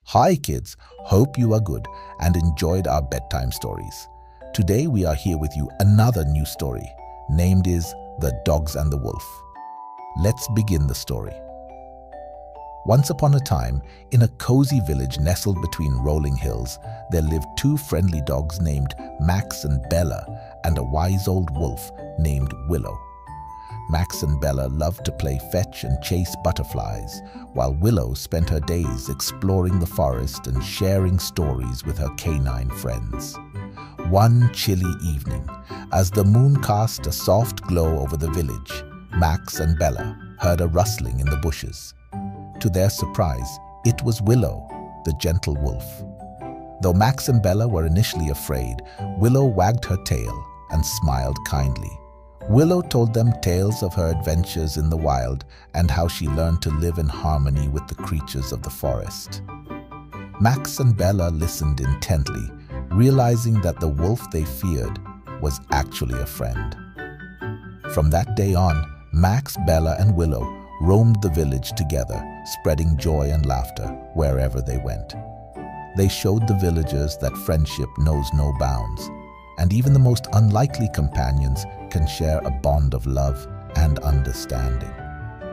Hi kids, hope you are good and enjoyed our bedtime stories. Today we are here with you another new story, named is The Dogs and the Wolf. Let's begin the story. Once upon a time, in a cozy village nestled between rolling hills, there lived two friendly dogs named Max and Bella and a wise old wolf named Willow. Max and Bella loved to play fetch and chase butterflies, while Willow spent her days exploring the forest and sharing stories with her canine friends. One chilly evening, as the moon cast a soft glow over the village, Max and Bella heard a rustling in the bushes. To their surprise, it was Willow, the gentle wolf. Though Max and Bella were initially afraid, Willow wagged her tail and smiled kindly. Willow told them tales of her adventures in the wild and how she learned to live in harmony with the creatures of the forest. Max and Bella listened intently, realizing that the wolf they feared was actually a friend. From that day on, Max, Bella, and Willow roamed the village together, spreading joy and laughter wherever they went. They showed the villagers that friendship knows no bounds, and even the most unlikely companions can share a bond of love and understanding.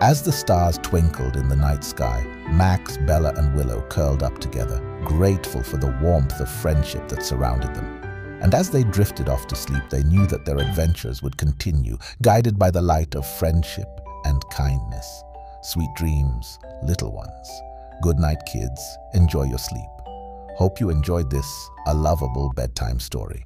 As the stars twinkled in the night sky, Max, Bella, and Willow curled up together, grateful for the warmth of friendship that surrounded them. And as they drifted off to sleep, they knew that their adventures would continue, guided by the light of friendship and kindness. Sweet dreams, little ones. Good night, kids. Enjoy your sleep. Hope you enjoyed this, a lovable bedtime story.